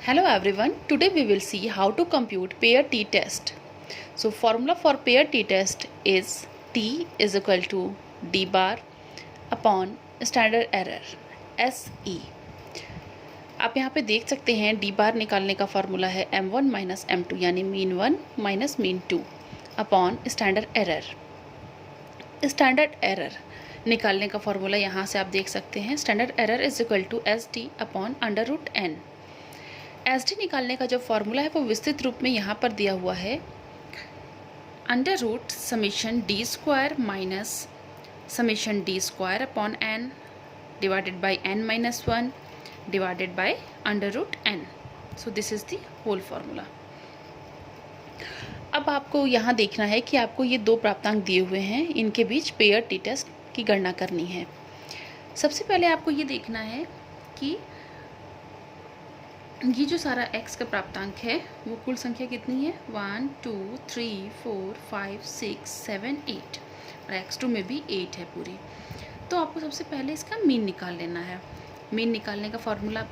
Hello everyone, today we will see how to compute pair t-test. So formula for pair t-test is t is equal to d bar upon standard error SE. आप यहाँ पे देख सकते हैं d बार निकालने का formula है m1 minus m2 यानी mean 1 minus mean 2 upon standard error. Standard error निकालने का फार्मूला यहाँ से आप देख सकते हैं, standard error is equal to S D upon under root N. S D निकालने का जो फार्मूला है वो विस्तृत रूप में यहाँ पर दिया हुआ है, under root summation D square minus summation D square upon N divided by N minus 1 divided by under root N. So this is the whole formula. अब आपको यहाँ देखना है कि आपको ये दो प्राप्तांक दिए हुए हैं, इनके बीच पेयर टी टेस्ट की गणना करनी है। सबसे पहले आपको ये देखना है कि ये जो सारा x का प्राप्तांक है वो कुल संख्या कितनी है, 1 2 3 4 5 6 7 8 और x2 में भी 8 है पूरी। तो आपको सबसे पहले इसका मीन निकाल लेना है। मीन निकालने का formula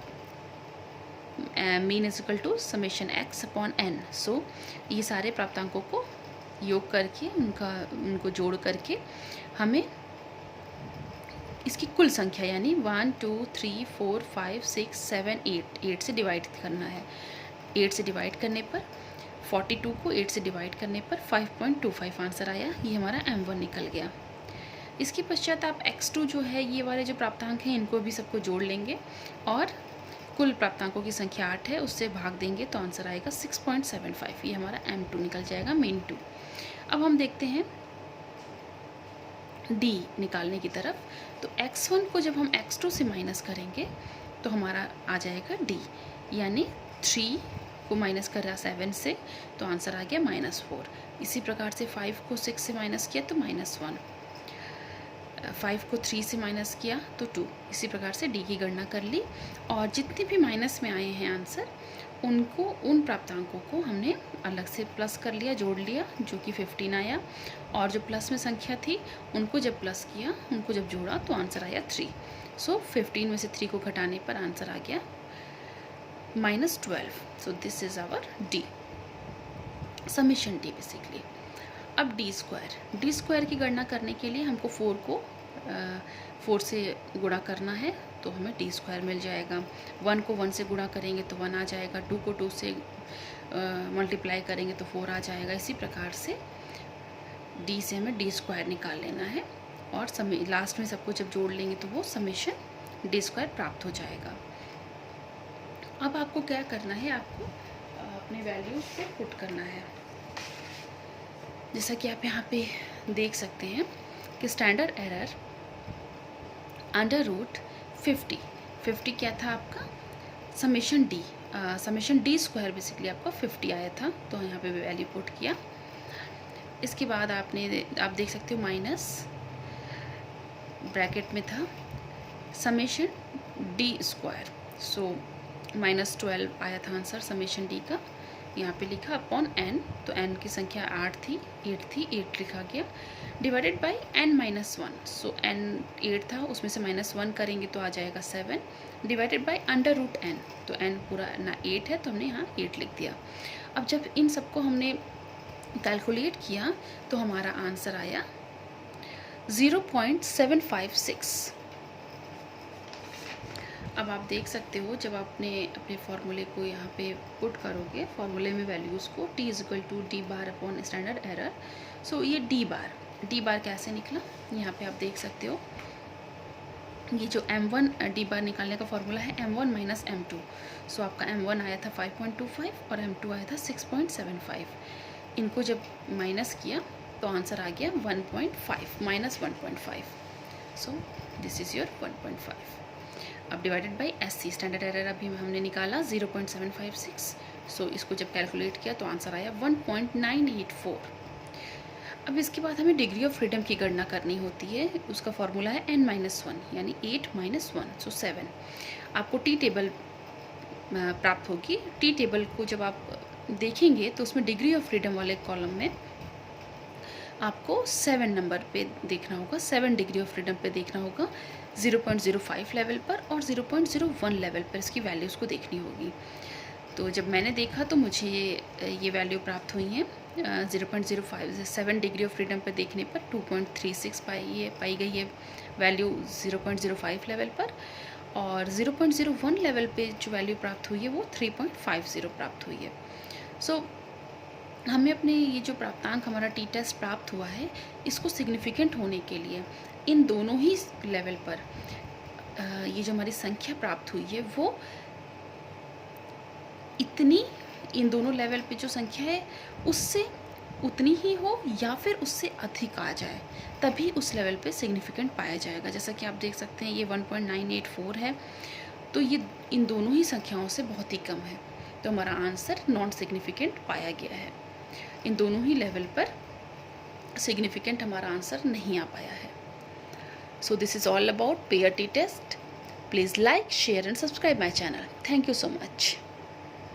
mean is equal to summation x upon n। सो ये सारे प्राप्तांकों को योग करके उनको जोड़ करके हमें इसकी कुल संख्या यानी 1 2 3 4 5 6 7 8 से डिवाइड करना है। 8 से डिवाइड करने पर 42 को 8 से डिवाइड करने पर 5.25 आंसर आया। ये हमारा m1 निकल गया। इसके पश्चात आप x2 जो है, ये वाले जो प्राप्तांक हैं इनको भी सबको जोड़ लेंगे और कुल प्राप्तांकों की संख्या 8 है, उससे भाग देंगे तो आंसर आएगा 6.75। ये हमारा m2 निकल जाएगा, मीन 2। अब हम देखते हैं d निकालने की तरफ। तो x1 को जब हम x2 से माइनस करेंगे तो हमारा आ जाएगा d, यानी 3 को माइनस कर रहा 7 से तो आंसर आ गया -4। इसी प्रकार से 5 को 6 से माइनस किया तो -1, 5 को 3 से माइनस किया तो 2। इसी प्रकार से d की गणना कर ली और जितने भी माइनस में आए हैं आंसर उनको, उन प्राप्तांकों को हमने अलग से प्लस कर लिया, जोड़ लिया, जो कि 15 आया। और जो प्लस में संख्या थी उनको जब प्लस किया, उनको जब जोड़ा तो आंसर आया 3। सो 15 में से 3 को घटाने पर आंसर आ गया -12। So this is our D, summation D basically. अब डी स्क्वायर की गणना करने के लिए हमको 4 से गुणा करना है तो हमें डी स्क्वायर मिल जाएगा। 1 को 1 से गुणा करेंगे तो 1 आ जाएगा, 2 को 2 से मल्टीप्लाई करेंगे तो 4 आ जाएगा। इसी प्रकार से डी से हमें डी स्क्वायर निकाल लेना है और लास्ट में सबको जब जोड़ लेंगे तो वो समीशन डी स्क्वायर प्राप्त हो जाएगा। अब आपको क्या करना है, आपको अपने वैल्यूज़ को पुट करना है। जैसा कि आप यहाँ पे देख सकते हैं कि स्टैंडर्ड एरर अंडर रूट 50 क्या था आपका, समेशन डी स्क्वायर बेसिकली आपका 50 आया था, तो यहाँ पे वैल्यू पुट किया। इसके बाद आप देख सकते हो माइनस ब्रैकेट में था समेशन डी स्क्वायर। सो -12 आया था आंसर समेशन डी का, यहाँ पे लिखा अपॉन n। तो n की संख्या 8 थी, 8 लिखा गया, divided by n-1। So n 8 था, उसमें से -1 करेंगे तो आ जाएगा 7, divided by under root n। तो n पूरा ना 8 है तो हमने यहाँ 8 लिख दिया। अब जब इन सबको हमने कैलकुलेट किया तो हमारा आंसर आया 0.756। अब आप देख सकते हो जब आपने अपने फार्मूले को यहाँ पे पुट करोगे, फार्मूले में वैल्यूज़ को, t is equal to D bar upon standard error. So ये डी बार कैसे निकला, यहाँ पे आप देख सकते हो। ये जो m1 डी बार निकालने का फार्मूला है m1 माइनस m2। सो आपका m1 आया था 5.25 और m2 आया था 6.75। इनको जब माइनस किया तो आंसर आ गया 1.5 -1.5। सो दिस इज़ योर 1.5। अब divided by SC, standard error अभी हमने निकाला 0.756। सो इसको जब कैलकुलेट किया तो आंसर आया 1.984। अब इसके बाद हमें डिग्री ऑफ फ्रीडम की गणना करनी होती है। उसका फॉर्मूला है n-1 यानी 8 - 1, सो 7। आपको टी टेबल प्राप्त होगी। टी टेबल को जब आप देखेंगे तो उसमें डिग्री ऑफ फ्रीडम वाले कॉलम में आपको 7 नंबर पे देखना होगा, 7 डिग्री ऑफ फ्रीडम पे देखना होगा। 0.05 लेवल पर और 0.01 लेवल पर इसकी वैल्यूज़ को देखनी होगी। तो जब मैंने देखा तो मुझे ये वैल्यू प्राप्त हुई हैं 0.05 7 डिग्री ऑफ फ्रीडम पर देखने पर 2.36 पाई गई है वैल्यू 0.05 लेवल पर, और 0.01 लेवल पे जो वैल्यू प्राप्त हुई है वो 3.50 प्राप्त हुई है। सो हमें अपने ये जो प्राप्तांक हमारा टी टेस्ट प्राप्त हुआ है, इसको सिग्निफिकेंट होने के लिए इन दोनों ही लेवल पर ये जो हमारी संख्या प्राप्त हुई है वो इतनी, इन दोनों लेवल पे जो संख्या है उससे उतनी ही हो या फिर उससे अधिक आ जाए, तभी उस लेवल पे सिग्निफिकेंट पाया जाएगा। जैसा कि आप देख सकते हैं ये 1.984 है, तो ये इन दोनों ही संख्याओं से बहुत ही कम है, तो हमारा आंसर नॉन सिग्निफिकेंट पाया गया है। इन दोनों ही लेवल पर सिग्निफिकेंट हमारा आंसर नहीं आ पाया है। So this is all about pair T test. Please like, share and subscribe my channel. Thank you so much.